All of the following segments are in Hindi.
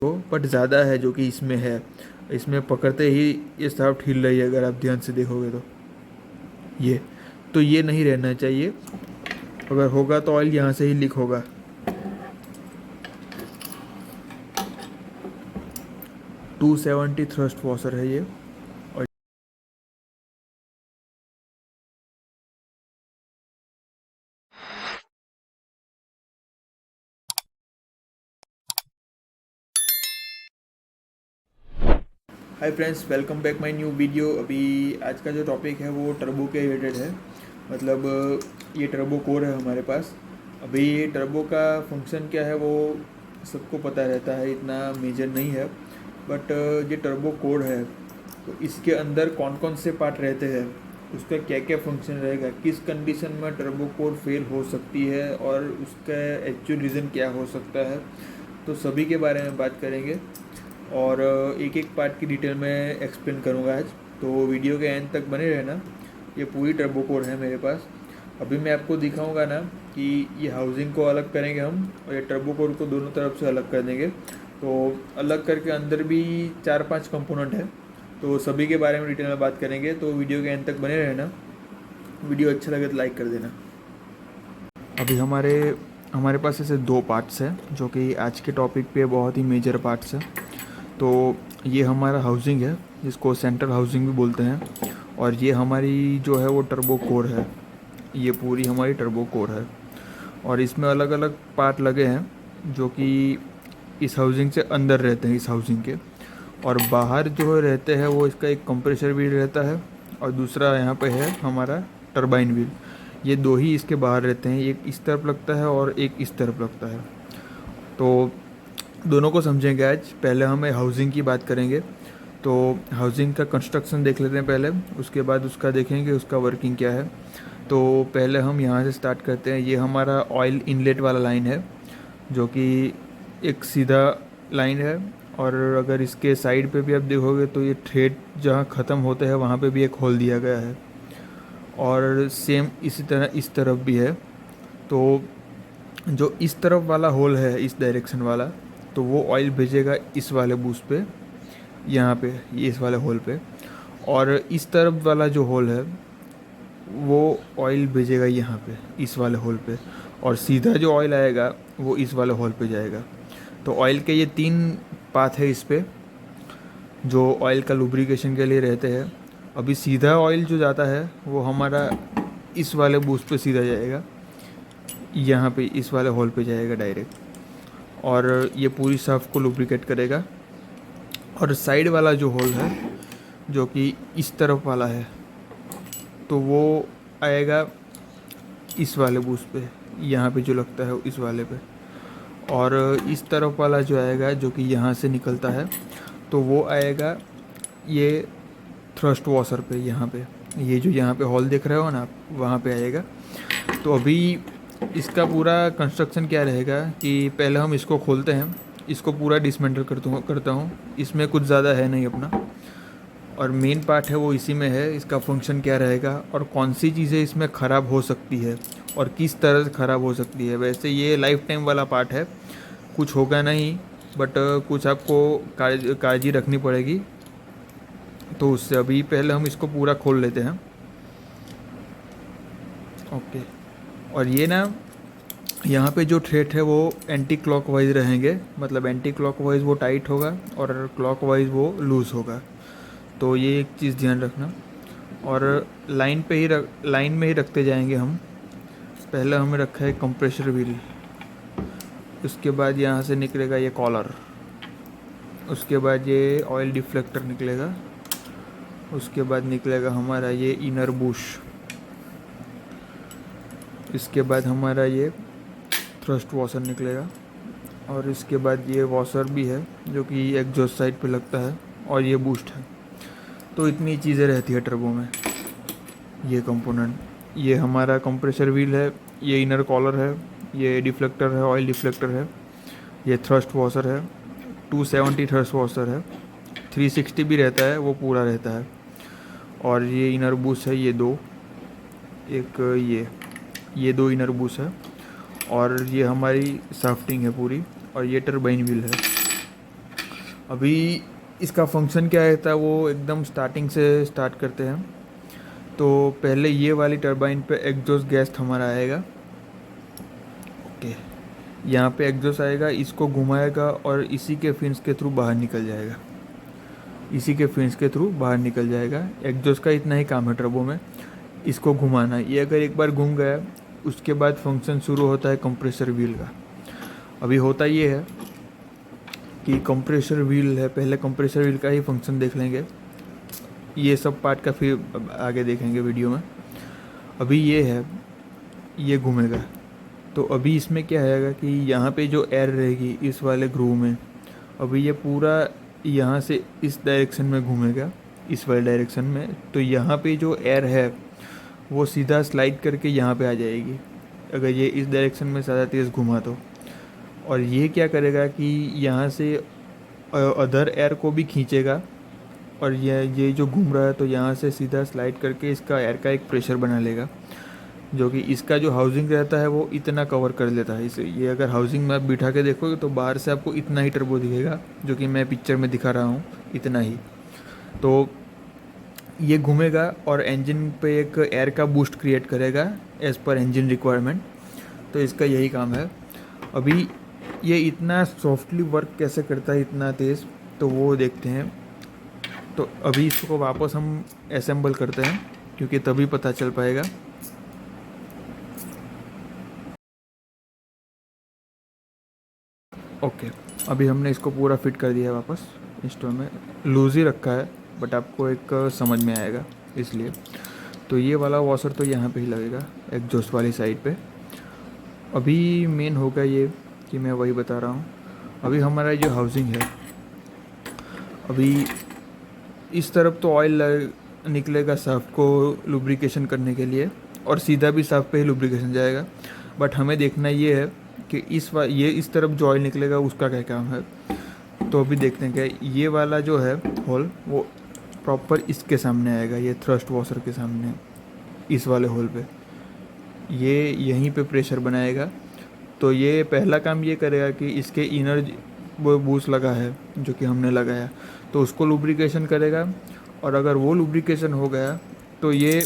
वो बट ज़्यादा है जो कि इसमें है। इसमें पकड़ते ही ये शाफ्ट हिल रही है, अगर आप ध्यान से देखोगे तो ये तो ये नहीं रहना चाहिए। अगर होगा तो ऑयल यहाँ से ही लीक होगा। 270 थ्रस्ट वॉशर है ये। और hi friends, welcome back my new video. अभी आज का जो टॉपिक है वो टर्बो के रिलेटेड है। मतलब ये टर्बो कोर है हमारे पास। अभी ये टर्बो का फंक्शन क्या है वो सबको पता रहता है, इतना मेजर नहीं है। बट ये टर्बो कोर है तो इसके अंदर कौन कौन से पार्ट रहते हैं, उसका क्या क्या फंक्शन रहेगा, किस कंडीशन में टर्बो कोर फेल हो सकती है और उसका एक्चुअल रीज़न क्या हो सकता है, तो सभी के बारे में बात करेंगे। और एक एक पार्ट की डिटेल में एक्सप्लेन करूँगा आज, तो वीडियो के एंड तक बने रहना। ये पूरी टर्बो कोर है मेरे पास। अभी मैं आपको दिखाऊंगा ना कि ये हाउसिंग को अलग करेंगे हम और ये टर्बो कोर को दोनों तरफ से अलग कर देंगे। तो अलग करके अंदर भी 4-5 कंपोनेंट है, तो सभी के बारे में डिटेल में बात करेंगे। तो वीडियो के एंड तक बने रहना। वीडियो अच्छा लगे तो लाइक कर देना। अभी हमारे हमारे पास ऐसे दो पार्ट्स हैं जो कि आज के टॉपिक पे बहुत ही मेजर पार्ट्स हैं। तो ये हमारा हाउसिंग है जिसको सेंट्रल हाउसिंग भी बोलते हैं, और ये हमारी जो है वो टर्बो कोर है। ये पूरी हमारी टर्बो कोर है और इसमें अलग अलग पार्ट लगे हैं जो कि इस हाउसिंग से अंदर रहते हैं, इस हाउसिंग के। और बाहर जो रहते हैं वो इसका एक कंप्रेसर व्हील रहता है और दूसरा यहाँ पे है हमारा टरबाइन व्हील। ये दो ही इसके बाहर रहते हैं, एक इस तरफ लगता है और एक इस तरफ लगता है। तो दोनों को समझेंगे आज। पहले हमें हाउसिंग की बात करेंगे, तो हाउसिंग का कंस्ट्रक्शन देख लेते हैं पहले, उसके बाद उसका देखेंगे उसका वर्किंग क्या है। तो पहले हम यहाँ से स्टार्ट करते हैं। ये हमारा ऑयल इनलेट वाला लाइन है जो कि एक सीधा लाइन है, और अगर इसके साइड पे भी आप देखोगे तो ये थ्रेड जहाँ ख़त्म होते हैं वहाँ पे भी एक होल दिया गया है, और सेम इसी तरह इस तरफ भी है। तो जो इस तरफ वाला होल है, इस डायरेक्शन वाला, तो वो ऑयल भेजेगा इस वाले बूस्ट पे, यहाँ पे ये इस वाले होल पे। और इस तरफ वाला जो होल है वो ऑयल भेजेगा यहाँ पे इस वाले होल पे, और सीधा जो ऑयल आएगा वो इस वाले होल पे जाएगा। तो ऑयल के ये 3 पाथ है इस पे जो ऑयल का लुब्रिकेशन के लिए रहते हैं। अभी सीधा ऑयल जो जाता है वो हमारा इस वाले बूस्ट पे सीधा जाएगा, यहाँ पे इस वाले होल पे जाएगा डायरेक्ट, और ये पूरी शाफ्ट को लुब्रिकेट करेगा। और साइड वाला जो होल है जो कि इस तरफ वाला है, तो वो आएगा इस वाले बूस्ट पे, यहाँ पे जो लगता है इस वाले पे। और इस तरफ वाला जो आएगा जो कि यहाँ से निकलता है, तो वो आएगा ये थ्रस्ट वॉशर पे, यहाँ पे ये जो यहाँ पे हॉल देख रहे हो ना आप, वहाँ पे आएगा। तो अभी इसका पूरा कंस्ट्रक्शन क्या रहेगा कि पहले हम इसको खोलते हैं, इसको पूरा डिसमेंटल करता हूँ। इसमें कुछ ज़्यादा है नहीं अपना, और मेन पार्ट है वो इसी में है। इसका फंक्शन क्या रहेगा और कौन सी चीज़ें इसमें ख़राब हो सकती है और किस तरह से ख़राब हो सकती है। वैसे ये लाइफ टाइम वाला पार्ट है, कुछ होगा नहीं, बट कुछ आपको काळजी रखनी पड़ेगी। तो उससे अभी पहले हम इसको पूरा खोल लेते हैं। ओके। और ये ना यहाँ पे जो थ्रेड है वो एंटी क्लॉकवाइज रहेंगे, मतलब एंटी क्लॉकवाइज वो टाइट होगा और क्लॉकवाइज वो लूज़ होगा। तो ये एक चीज़ ध्यान रखना। और लाइन में ही रखते जाएंगे हम। पहले हमें रखा है कंप्रेसर व्हील, उसके बाद यहाँ से निकलेगा ये कॉलर, उसके बाद ये ऑयल डिफ्लेक्टर निकलेगा, उसके बाद निकलेगा हमारा ये इनर बुश, इसके बाद हमारा ये थ्रस्ट वॉशर निकलेगा, और इसके बाद ये वॉशर भी है जो कि एग्जॉस्ट साइड पे लगता है, और ये बूस्ट है। तो इतनी चीज़ें रहती है टर्बो में। ये कंपोनेंट, ये हमारा कंप्रेसर व्हील है, ये इनर कॉलर है, ये डिफ्लेक्टर है, ऑयल डिफ्लेक्टर है, ये थ्रस्ट वॉशर है, 270 थ्रस्ट वॉशर है, 360 भी रहता है, वो पूरा रहता है। और ये इनर बूस है, ये दो, एक ये 2 इनर बूस है, और ये हमारी साफ्टिंग है पूरी, और ये टरबाइन व्हील है। अभी इसका फंक्शन क्या रहता है वो एकदम स्टार्टिंग से स्टार्ट करते हैं। तो पहले ये वाली टरबाइन पे एग्जॉस्ट गैस हमारा आएगा। ओके, यहाँ पे एग्जॉस्ट आएगा, इसको घुमाएगा और इसी के फिन्स के थ्रू बाहर निकल जाएगा। इसी के फिन्स के थ्रू बाहर निकल जाएगा। एग्जॉस्ट का इतना ही काम है टर्बो में, इसको घुमाना। ये अगर एक बार घूम गया उसके बाद फंक्शन शुरू होता है कंप्रेसर व्हील का। अभी होता ये है कि कंप्रेसर व्हील है, पहले कंप्रेसर व्हील का ही फंक्शन देख लेंगे, ये सब पार्ट का फिर आगे देखेंगे वीडियो में। अभी ये है, ये घूमेगा। तो अभी इसमें क्या आएगा कि यहाँ पे जो एयर रहेगी इस वाले ग्रूव में, अभी ये पूरा यहाँ से इस डायरेक्शन में घूमेगा, इस वाले डायरेक्शन में। तो यहाँ पे जो एयर है वो सीधा स्लाइड करके यहाँ पे आ जाएगी अगर ये इस डायरेक्शन में ज़्यादा तेज़ घुमा तो। और ये क्या करेगा कि यहाँ से अदर एयर को भी खींचेगा, और ये जो घूम रहा है तो यहाँ से सीधा स्लाइड करके इसका एयर का एक प्रेशर बना लेगा, जो कि इसका जो हाउसिंग रहता है वो इतना कवर कर लेता है इसे। ये अगर हाउसिंग में आप बिठा के देखोगे तो बाहर से आपको इतना ही टर्बो दिखेगा, जो कि मैं पिक्चर में दिखा रहा हूँ, इतना ही। तो ये घूमेगा और इंजन पे एक एयर का बूस्ट क्रिएट करेगा एज़ पर इंजन रिक्वायरमेंट। तो इसका यही काम है। अभी ये इतना सॉफ्टली वर्क कैसे करता है, इतना तेज़, तो वो देखते हैं। तो अभी इसको वापस हम असेंबल करते हैं क्योंकि तभी पता चल पाएगा। ओके, अभी हमने इसको पूरा फिट कर दिया है वापस इंस्टॉल में। लूज़ ही रखा है बट आपको एक समझ में आएगा इसलिए। तो ये वाला वॉशर तो यहाँ पे ही लगेगा एग्जॉस्ट वाली साइड पे। अभी मेन होगा ये कि मैं वही बता रहा हूँ। अभी हमारा जो हाउसिंग है, अभी इस तरफ तो ऑयल निकलेगा शाफ्ट को लुब्रिकेशन करने के लिए, और सीधा भी शाफ्ट पे ही लुब्रिकेशन जाएगा। बट हमें देखना ये है कि ये इस तरफ जो ऑयल निकलेगा उसका क्या काम है। तो अभी देखते हैं क्या ये वाला जो है होल वो प्रॉपर इसके सामने आएगा, ये थ्रस्ट वॉशर के सामने, इस वाले होल पे ये यहीं पे प्रेशर बनाएगा। तो ये पहला काम ये करेगा कि इसके इनर वो बूस लगा है जो कि हमने लगाया, तो उसको लुब्रिकेशन करेगा। और अगर वो लुब्रिकेशन हो गया तो ये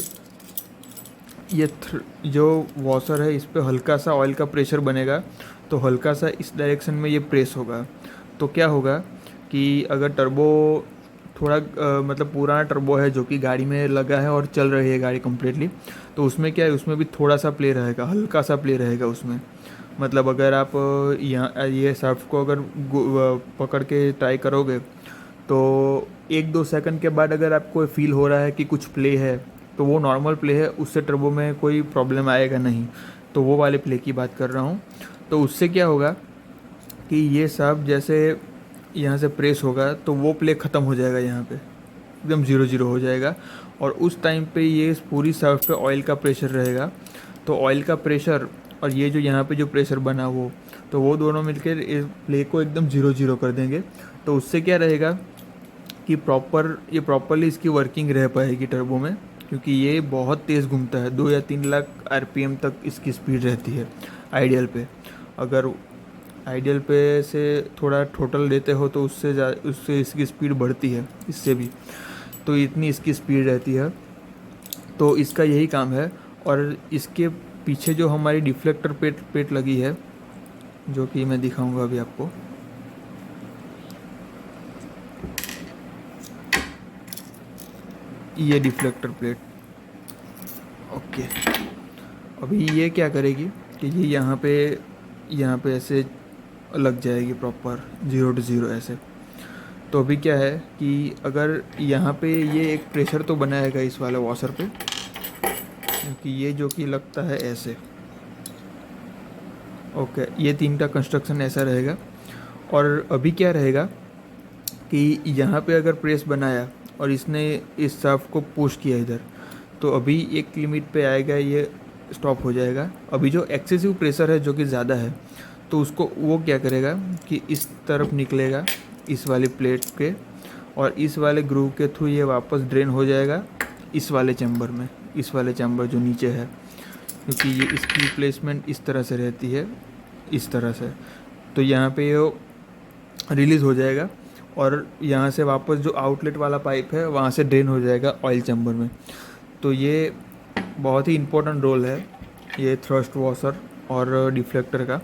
जो वॉशर है इस पे हल्का सा ऑयल का प्रेशर बनेगा, तो हल्का सा इस डायरेक्शन में ये प्रेस होगा। तो क्या होगा कि अगर टर्बो थोड़ा मतलब पुराना टर्बो है जो कि गाड़ी में लगा है और चल रही है गाड़ी कम्प्लीटली, तो उसमें क्या है, उसमें भी थोड़ा सा प्ले रहेगा, हल्का सा प्ले रहेगा उसमें। मतलब अगर आप यहाँ ये शाफ्ट को अगर पकड़ के ट्राई करोगे तो 1-2 सेकंड के बाद अगर आपको फील हो रहा है कि कुछ प्ले है तो वो नॉर्मल प्ले है, उससे टर्बो में कोई प्रॉब्लम आएगा नहीं। तो वो वाले प्ले की बात कर रहा हूँ। तो उससे क्या होगा कि ये शाफ्ट जैसे यहाँ से प्रेस होगा तो वो प्ले ख़त्म हो जाएगा, यहाँ पे एकदम 0-0 हो जाएगा। और उस टाइम पे ये पूरी शाफ्ट पे ऑयल का प्रेशर रहेगा। तो ऑयल का प्रेशर और ये जो यहाँ पे जो प्रेशर बना वो दोनों मिलकर इस प्ले को एकदम 0-0 कर देंगे। तो उससे क्या रहेगा कि ये प्रॉपरली इसकी वर्किंग रह पाएगी टर्बो में, क्योंकि ये बहुत तेज़ घूमता है। 2 या 3 लाख आरपीएम तक इसकी स्पीड रहती है आइडियल पे। अगर आइडियल पे से थोड़ा टोटल लेते हो तो उससे इसकी स्पीड बढ़ती है, इससे भी। तो इतनी इसकी स्पीड रहती है। तो इसका यही काम है। और इसके पीछे जो हमारी डिफ्लेक्टर प्लेट लगी है, जो कि मैं दिखाऊंगा अभी आपको, ये डिफ्लेक्टर प्लेट। ओके, अभी ये क्या करेगी कि ये यहाँ पे ऐसे लग जाएगी प्रॉपर 0 to 0 ऐसे। तो अभी क्या है कि अगर यहाँ पे ये एक प्रेशर तो बनाएगा इस वाले वॉशर पे, क्योंकि ये जो कि लगता है ऐसे। ओके, ये 3 का कंस्ट्रक्शन ऐसा रहेगा। और अभी क्या रहेगा कि यहाँ पे अगर प्रेस बनाया और इसने इस शाफ्ट को पुश किया इधर, तो अभी एक लिमिट पे आएगा, ये स्टॉप हो जाएगा। अभी जो एक्सेसिव प्रेशर है जो कि ज़्यादा है, तो उसको वो क्या करेगा कि इस तरफ निकलेगा इस वाली प्लेट के, और इस वाले ग्रूव के थ्रू ये वापस ड्रेन हो जाएगा इस वाले चैम्बर में, इस वाले चैम्बर जो नीचे है, क्योंकि ये इसकी प्लेसमेंट इस तरह से रहती है, इस तरह से। तो यहाँ पे ये रिलीज़ हो जाएगा और यहाँ से वापस जो आउटलेट वाला पाइप है वहाँ से ड्रेन हो जाएगा ऑयल चैम्बर में। तो ये बहुत ही इम्पोर्टेंट रोल है ये थ्रस्ट वॉशर और डिफ्लेक्टर का।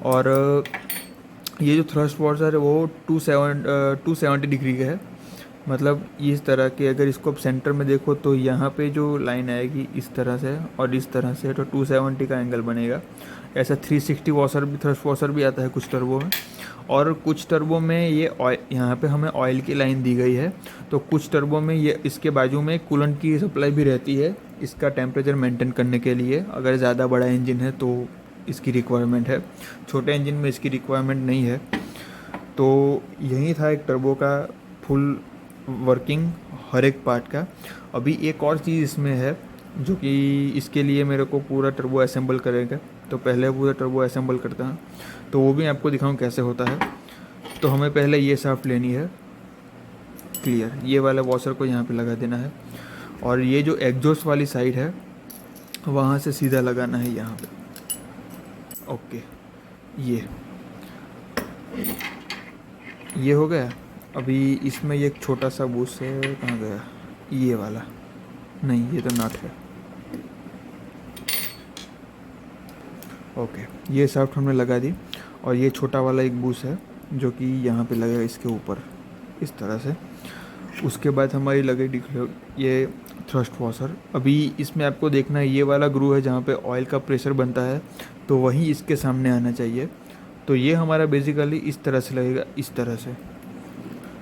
और ये जो थ्रस्ट वॉशर है वो 270 डिग्री का है। मतलब इस तरह के, अगर इसको आप सेंटर में देखो तो यहाँ पे जो लाइन आएगी इस तरह से और इस तरह से, तो 270 का एंगल बनेगा। ऐसा 360 वॉशर भी, थ्रस्ट वॉशर भी आता है कुछ टर्बो में। और कुछ टर्बो में ये ऑयल, यहाँ पे हमें ऑयल की लाइन दी गई है, तो कुछ टर्बो में ये इसके बाजू में कूलेंट की सप्लाई भी रहती है इसका टेम्परेचर मेंटेन करने के लिए। अगर ज़्यादा बड़ा इंजन है तो इसकी रिक्वायरमेंट है, छोटे इंजन में इसकी रिक्वायरमेंट नहीं है। तो यही था एक टर्बो का फुल वर्किंग हर एक पार्ट का। अभी एक और चीज़ इसमें है जो कि इसके लिए मेरे को पूरा टर्बो असेंबल करेगा, तो पहले पूरा टर्बो असेंबल करता हूँ, तो वो भी आपको दिखाऊँ कैसे होता है। तो हमें पहले ये शाफ्ट लेनी है क्लियर, ये वाला वॉशर को यहाँ पे लगा देना है, और ये जो एग्जॉस्ट वाली साइड है वहाँ से सीधा लगाना है यहाँ पे। ओके, ये हो गया। अभी इसमें ये एक छोटा सा बूस्ट है, कहाँ गया ये वाला, नहीं ये तो नट है। ओके, ये शाफ्ट हमने लगा दी, और ये छोटा वाला एक बूस्ट है जो कि यहाँ पे लगेगा इसके ऊपर इस तरह से। उसके बाद हमारी लगेगी ये थ्रस्ट वॉशर। अभी इसमें आपको देखना है ये वाला ग्रू है जहाँ पे ऑयल का प्रेशर बनता है, तो वहीं इसके सामने आना चाहिए। तो ये हमारा बेसिकली इस तरह से लगेगा, इस तरह से।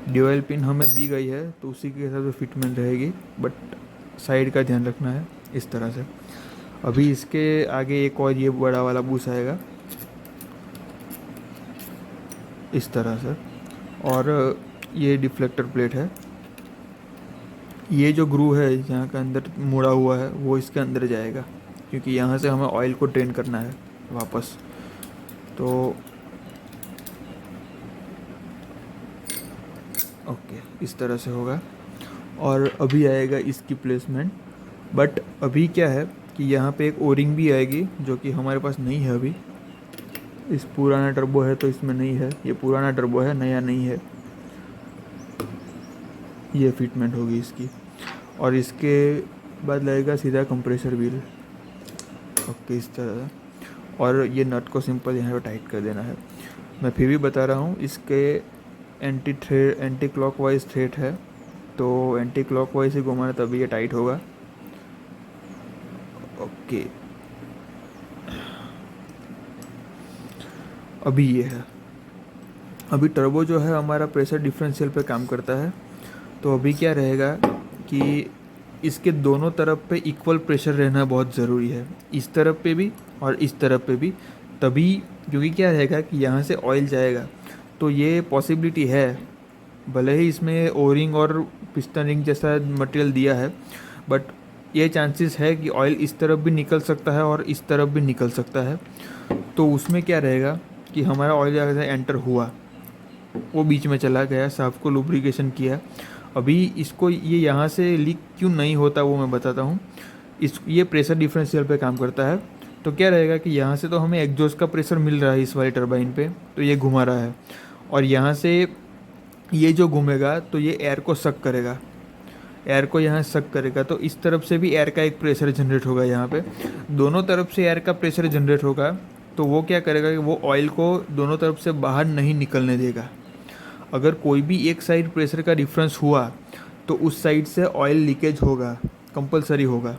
ड्यूअल पिन हमें दी गई है तो उसी के हिसाब से फिटमेंट रहेगी, बट साइड का ध्यान रखना है इस तरह से। अभी इसके आगे एक और ये बड़ा वाला बूस आएगा इस तरह से, और ये डिफ्लेक्टर प्लेट है। ये जो ग्रू है यहाँ का अंदर मुड़ा हुआ है वो इसके अंदर जाएगा, क्योंकि यहाँ से हमें ऑयल को ड्रेन करना है वापस। तो ओके, इस तरह से होगा। और अभी आएगा इसकी प्लेसमेंट, बट अभी क्या है कि यहाँ पे एक ओरिंग भी आएगी जो कि हमारे पास नहीं है अभी। इस पुराना टर्बो है तो इसमें नहीं है, ये पुराना टर्बो है, नया नहीं है। ये फिटमेंट होगी इसकी, और इसके बाद लगेगा सीधा कंप्रेसर व्हील। ओके, इस तरह। और ये नट को सिंपल यहाँ पे टाइट कर देना है। मैं फिर भी बता रहा हूँ, इसके एंटी क्लॉकवाइज थ्रेड है, तो एंटी क्लॉकवाइज ही घुमाना तभी ये टाइट होगा। ओके, अभी ये है। अभी टर्बो जो है हमारा प्रेशर डिफरेंशियल पे काम करता है। तो अभी क्या रहेगा कि इसके दोनों तरफ पे इक्वल प्रेशर रहना बहुत ज़रूरी है, इस तरफ पे भी और इस तरफ पे भी। तभी, क्योंकि क्या रहेगा कि यहाँ से ऑयल जाएगा, तो ये पॉसिबिलिटी है, भले ही इसमें ओरिंग और पिस्टन रिंग जैसा मटेरियल दिया है, बट ये चांसेस है कि ऑयल इस तरफ भी निकल सकता है और इस तरफ भी निकल सकता है। तो उसमें क्या रहेगा कि हमारा ऑयल जहाँ से एंटर हुआ वो बीच में चला गया, शाफ्ट को लुब्रिकेशन किया। अभी इसको ये यहाँ से लीक क्यों नहीं होता वो मैं बताता हूँ। ये प्रेशर डिफरेंशियल पे काम करता है। तो क्या रहेगा कि यहाँ से तो हमें एग्जॉस्ट का प्रेशर मिल रहा है इस वाली टरबाइन पे, तो ये घुमा रहा है, और यहाँ से ये जो घूमेगा तो ये एयर को सक करेगा, एयर को यहाँ सक करेगा। तो इस तरफ से भी एयर का एक प्रेशर जनरेट होगा, यहाँ पे दोनों तरफ से एयर का प्रेशर जनरेट होगा। तो वो क्या करेगा कि वो ऑयल को दोनों तरफ से बाहर नहीं निकलने देगा। अगर कोई भी एक साइड प्रेशर का डिफरेंस हुआ तो उस साइड से ऑयल लीकेज होगा, कंपलसरी होगा।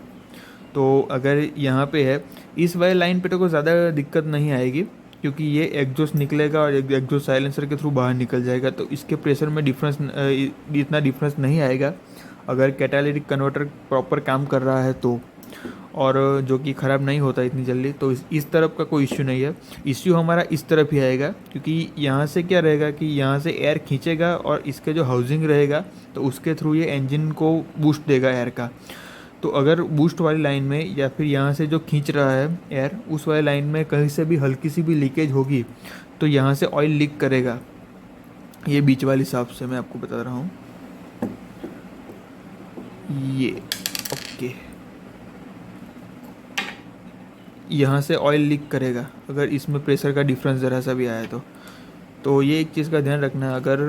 तो अगर यहाँ पे है, इस वाले लाइन पे तो कोई ज़्यादा दिक्कत नहीं आएगी, क्योंकि ये एग्जॉस्ट निकलेगा और एग्जॉस्ट साइलेंसर के थ्रू बाहर निकल जाएगा, तो इसके प्रेशर में डिफरेंस इतना डिफरेंस नहीं आएगा अगर कैटालिटिक कन्वर्टर प्रॉपर काम कर रहा है तो, और जो कि ख़राब नहीं होता इतनी जल्दी। तो इस तरफ का कोई इश्यू नहीं है। इश्यू हमारा इस तरफ ही आएगा, क्योंकि यहाँ से क्या रहेगा कि यहाँ से एयर खींचेगा और इसके जो हाउसिंग रहेगा तो उसके थ्रू ये इंजन को बूस्ट देगा एयर का। तो अगर बूस्ट वाली लाइन में या फिर यहाँ से जो खींच रहा है एयर, उस वाली लाइन में कहीं से भी हल्की सी भी लीकेज होगी तो यहाँ से ऑयल लीक करेगा। ये बीच वाली शाफ्ट से मैं आपको बता रहा हूँ, ये ओके, यहाँ से ऑयल लीक करेगा अगर इसमें प्रेशर का डिफरेंस ज़रा सा भी आया तो ये एक चीज़ का ध्यान रखना है। अगर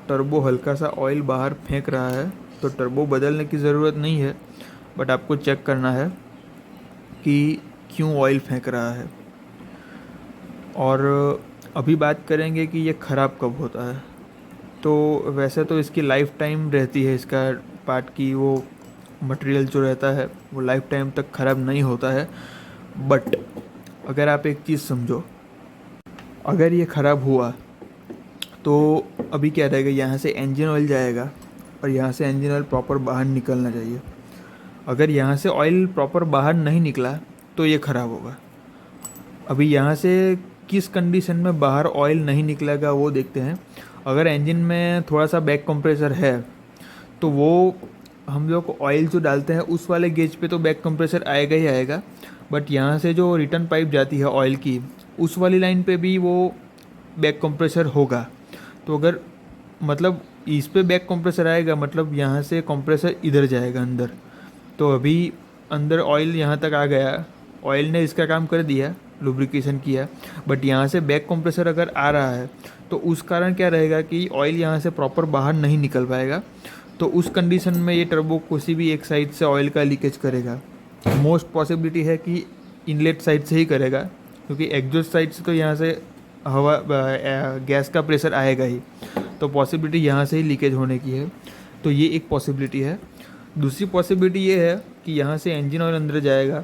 टर्बो हल्का सा ऑयल बाहर फेंक रहा है, तो टर्बो बदलने की ज़रूरत नहीं है, बट आपको चेक करना है कि क्यों ऑयल फेंक रहा है। और अभी बात करेंगे कि ये ख़राब कब होता है। तो वैसे तो इसकी लाइफ टाइम रहती है, इसका पार्ट की वो मटेरियल जो रहता है वो लाइफ टाइम तक ख़राब नहीं होता है। बट अगर आप एक चीज़ समझो, अगर ये ख़राब हुआ तो अभी क्या रहेगा, यहाँ से इंजन ऑयल जाएगा और यहाँ से इंजन ऑयल प्रॉपर बाहर निकलना चाहिए। अगर यहाँ से ऑयल प्रॉपर बाहर नहीं निकला तो ये ख़राब होगा। अभी यहाँ से किस कंडीशन में बाहर ऑयल नहीं निकलेगा वो देखते हैं। अगर इंजन में थोड़ा सा बैक कंप्रेसर है तो वो हम लोग ऑयल जो डालते हैं उस वाले गेज पे तो बैक कंप्रेसर आएगा ही आएगा, बट यहाँ से जो रिटर्न पाइप जाती है ऑयल की उस वाली लाइन पे भी वो बैक कंप्रेसर होगा। तो अगर मतलब इस पे बैक कंप्रेसर आएगा मतलब यहाँ से कंप्रेसर इधर जाएगा अंदर। तो अभी अंदर ऑयल यहाँ तक आ गया, ऑयल ने इसका काम कर दिया, लुब्रिकेशन किया, बट यहाँ से बैक कंप्रेसर अगर आ रहा है तो उस कारण क्या रहेगा कि ऑयल यहाँ से प्रॉपर बाहर नहीं निकल पाएगा। तो उस कंडीशन में ये टर्बो किसी भी एक साइड से ऑयल का लीकेज करेगा। मोस्ट पॉसिबिलिटी है कि इनलेट साइड से ही करेगा, क्योंकि एग्जॉस्ट साइड से तो यहाँ से हवा गैस का प्रेशर आएगा ही, तो पॉसिबिलिटी यहाँ से ही लीकेज होने की है। तो ये एक पॉसिबिलिटी है। दूसरी पॉसिबिलिटी ये है कि यहाँ से इंजन ऑयल अंदर जाएगा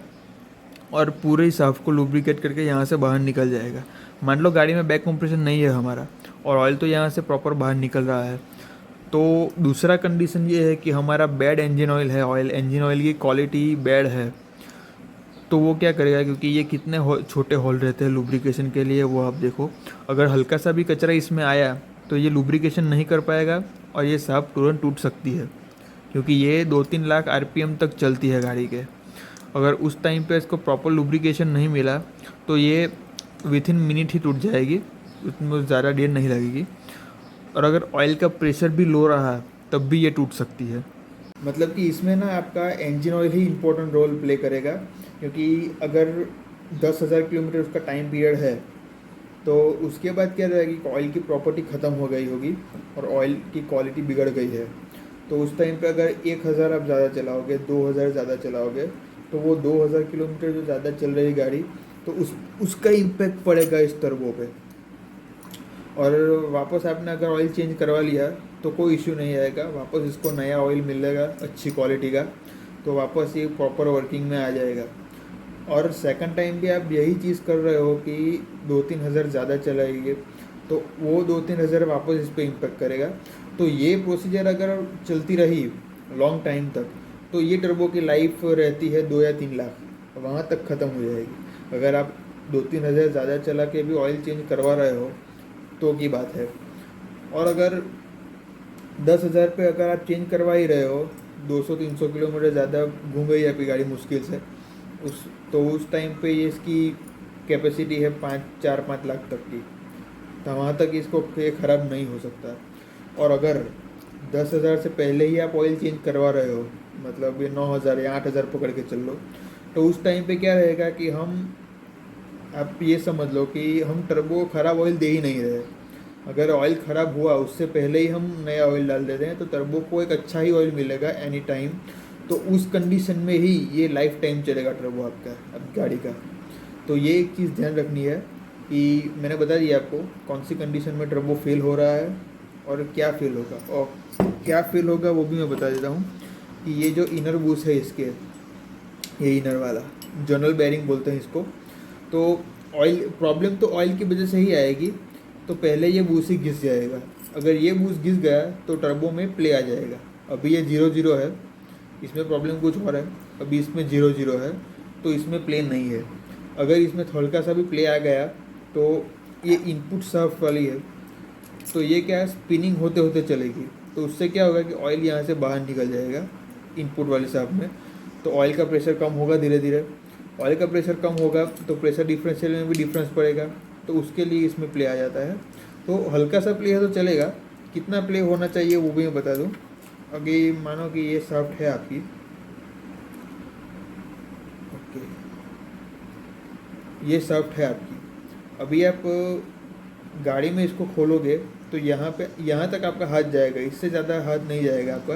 और पूरे ही शाफ्ट को लुब्रिकेट करके यहाँ से बाहर निकल जाएगा। मान लो गाड़ी में बैक कंप्रेशन नहीं है हमारा और ऑयल तो यहाँ से प्रॉपर बाहर निकल रहा है, तो दूसरा कंडीशन ये है कि हमारा बैड इंजन ऑयल है, इंजन ऑयल की क्वालिटी बैड है। तो वो क्या करेगा, क्योंकि ये कितने छोटे होल रहते हैं लुब्रिकेशन के लिए, वो आप देखो। अगर हल्का सा भी कचरा इसमें आया तो ये लुब्रिकेशन नहीं कर पाएगा और ये शाफ्ट तुरंत टूट सकती है, क्योंकि ये 2-3 लाख आरपीएम तक चलती है गाड़ी के। अगर उस टाइम पे इसको प्रॉपर लुब्रिकेशन नहीं मिला तो ये विथिन मिनट ही टूट जाएगी, उसमें ज़्यादा देर नहीं लगेगी। और अगर ऑयल का प्रेशर भी लो रहा तब भी ये टूट सकती है। मतलब कि इसमें ना आपका इंजन ऑयल ही इम्पोर्टेंट रोल प्ले करेगा, क्योंकि अगर 10,000 किलोमीटर उसका टाइम पीरियड है तो उसके बाद क्या रहेगा कि ऑयल की प्रॉपर्टी ख़त्म हो गई होगी और ऑयल की क्वालिटी बिगड़ गई है। तो उस टाइम पे अगर 1,000 आप ज़्यादा चलाओगे, 2,000 ज़्यादा चलाओगे, तो वो 2,000 किलोमीटर जो ज़्यादा चल रही गाड़ी, तो उसका इम्पैक्ट पड़ेगा इस टर्बो पे। और वापस आपने अगर ऑयल चेंज करवा लिया तो कोई इश्यू नहीं आएगा, वापस इसको नया ऑयल मिलेगा अच्छी क्वालिटी का, तो वापस ये प्रॉपर वर्किंग में आ जाएगा। और सेकंड टाइम भी आप यही चीज़ कर रहे हो कि 2-3 हज़ार ज़्यादा चलाएंगे तो वो 2-3 हज़ार वापस इस पर इम्पेक्ट करेगा। तो ये प्रोसीजर अगर चलती रही लॉन्ग टाइम तक तो ये टर्बो की लाइफ रहती है 2 या 3 लाख, वहाँ तक ख़त्म हो जाएगी। अगर आप 2-3 हज़ार ज़्यादा चला के भी ऑयल चेंज करवा रहे हो तो की बात है। और अगर 10,000 पे अगर आप चेंज करवा ही रहे हो, 200-300 किलोमीटर ज़्यादा घूम गई आपकी गाड़ी मुश्किल से, उस टाइम पे ये इसकी कैपेसिटी है 4-5 लाख तक की, तो वहाँ तक इसको ये ख़राब नहीं हो सकता। और अगर 10,000 से पहले ही आप ऑयल चेंज करवा रहे हो, मतलब ये 9,000 या 8,000 पकड़ के चल लो, तो उस टाइम पे क्या रहेगा कि आप ये समझ लो कि हम टर्बो ख़राब ऑयल दे ही नहीं रहे। अगर ऑयल ख़राब हुआ उससे पहले ही हम नया ऑयल डाल देते हैं तो टर्बो को एक अच्छा ही ऑयल मिलेगा एनी टाइम। तो उस कंडीशन में ही ये लाइफ टाइम चलेगा टर्बो आपका, अब गाड़ी का। तो ये एक चीज़ ध्यान रखनी है कि मैंने बता दिया आपको कौन सी कंडीशन में टर्बो फेल हो रहा है और क्या फेल होगा, और क्या फेल होगा वो भी मैं बता देता हूँ। कि ये जो इनर बूस है इसके, ये इनर वाला जर्नल बेयरिंग बोलते हैं इसको, तो ऑयल प्रॉब्लम तो ऑयल की वजह से ही आएगी। तो पहले ये बूस ही घिस जाएगा, अगर ये बूस घिस गया तो टर्बो में प्ले आ जाएगा। अभी ये 0-0 है, इसमें प्रॉब्लम कुछ और है, अभी इसमें 0-0 है तो इसमें प्ले नहीं है। अगर इसमें हल्का सा भी प्ले आ गया तो ये इनपुट शाफ्ट वाली है, तो ये क्या है स्पिनिंग होते होते चलेगी, तो उससे क्या होगा कि ऑयल यहाँ से बाहर निकल जाएगा इनपुट वाले शाफ्ट में। तो ऑयल का प्रेशर कम होगा, धीरे धीरे ऑयल का प्रेशर कम होगा तो प्रेशर डिफरेंशियल में भी डिफरेंस पड़ेगा, तो उसके लिए इसमें प्ले आ जाता है। तो हल्का सा प्ले है तो चलेगा, कितना प्ले होना चाहिए वो भी मैं बता दूँ। अभी मानो कि ये शाफ्ट है आपकी, ओके, ये शाफ्ट है आपकी। अभी आप गाड़ी में इसको खोलोगे तो यहाँ तक आपका हाथ जाएगा, इससे ज़्यादा हाथ नहीं जाएगा आपका।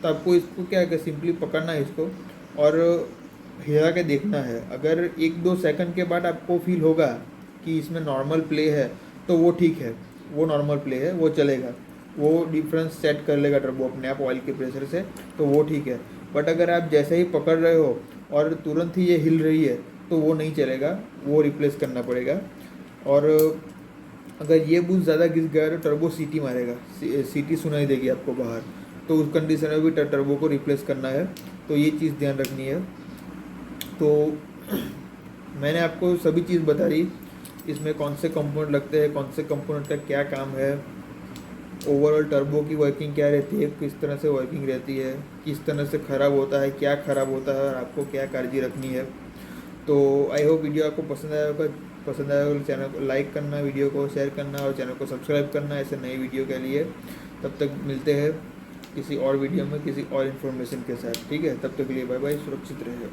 तो आपको इसको क्या है कि सिंपली पकड़ना है इसको और हिला के देखना है। अगर 1-2 सेकंड के बाद आपको फील होगा कि इसमें नॉर्मल प्ले है तो वो ठीक है, वो नॉर्मल प्ले है, वो चलेगा, वो डिफरेंस सेट कर लेगा टर्बो अपने आप ऑयल के प्रेशर से, तो वो ठीक है। बट अगर आप जैसे ही पकड़ रहे हो और तुरंत ही ये हिल रही है तो वो नहीं चलेगा, वो रिप्लेस करना पड़ेगा। और अगर ये बूस्ट ज़्यादा घिस गया तो टर्बो सीटी मारेगा, सीटी सुनाई देगी आपको बाहर, तो उस कंडीशन में भी टर्बो को रिप्लेस करना है। तो ये चीज़ ध्यान रखनी है। तो मैंने आपको सभी चीज़ बता दी, इसमें कौन से कंपोनेंट लगते हैं, कौन से कंपोनेंट का क्या काम है, ओवरऑल टर्बो की वर्किंग क्या रहती है, किस तरह से वर्किंग रहती है, किस तरह से ख़राब होता है, क्या ख़राब होता है और आपको क्या काळजी रखनी है। तो आई होप वीडियो आपको पसंद आया होगा। चैनल को लाइक करना, वीडियो को शेयर करना और चैनल को सब्सक्राइब करना ऐसे नई वीडियो के लिए। तब तक मिलते हैं किसी और वीडियो में किसी और इन्फॉर्मेशन के साथ, ठीक है। तब तक के लिए बाय बाय, सुरक्षित रहिए।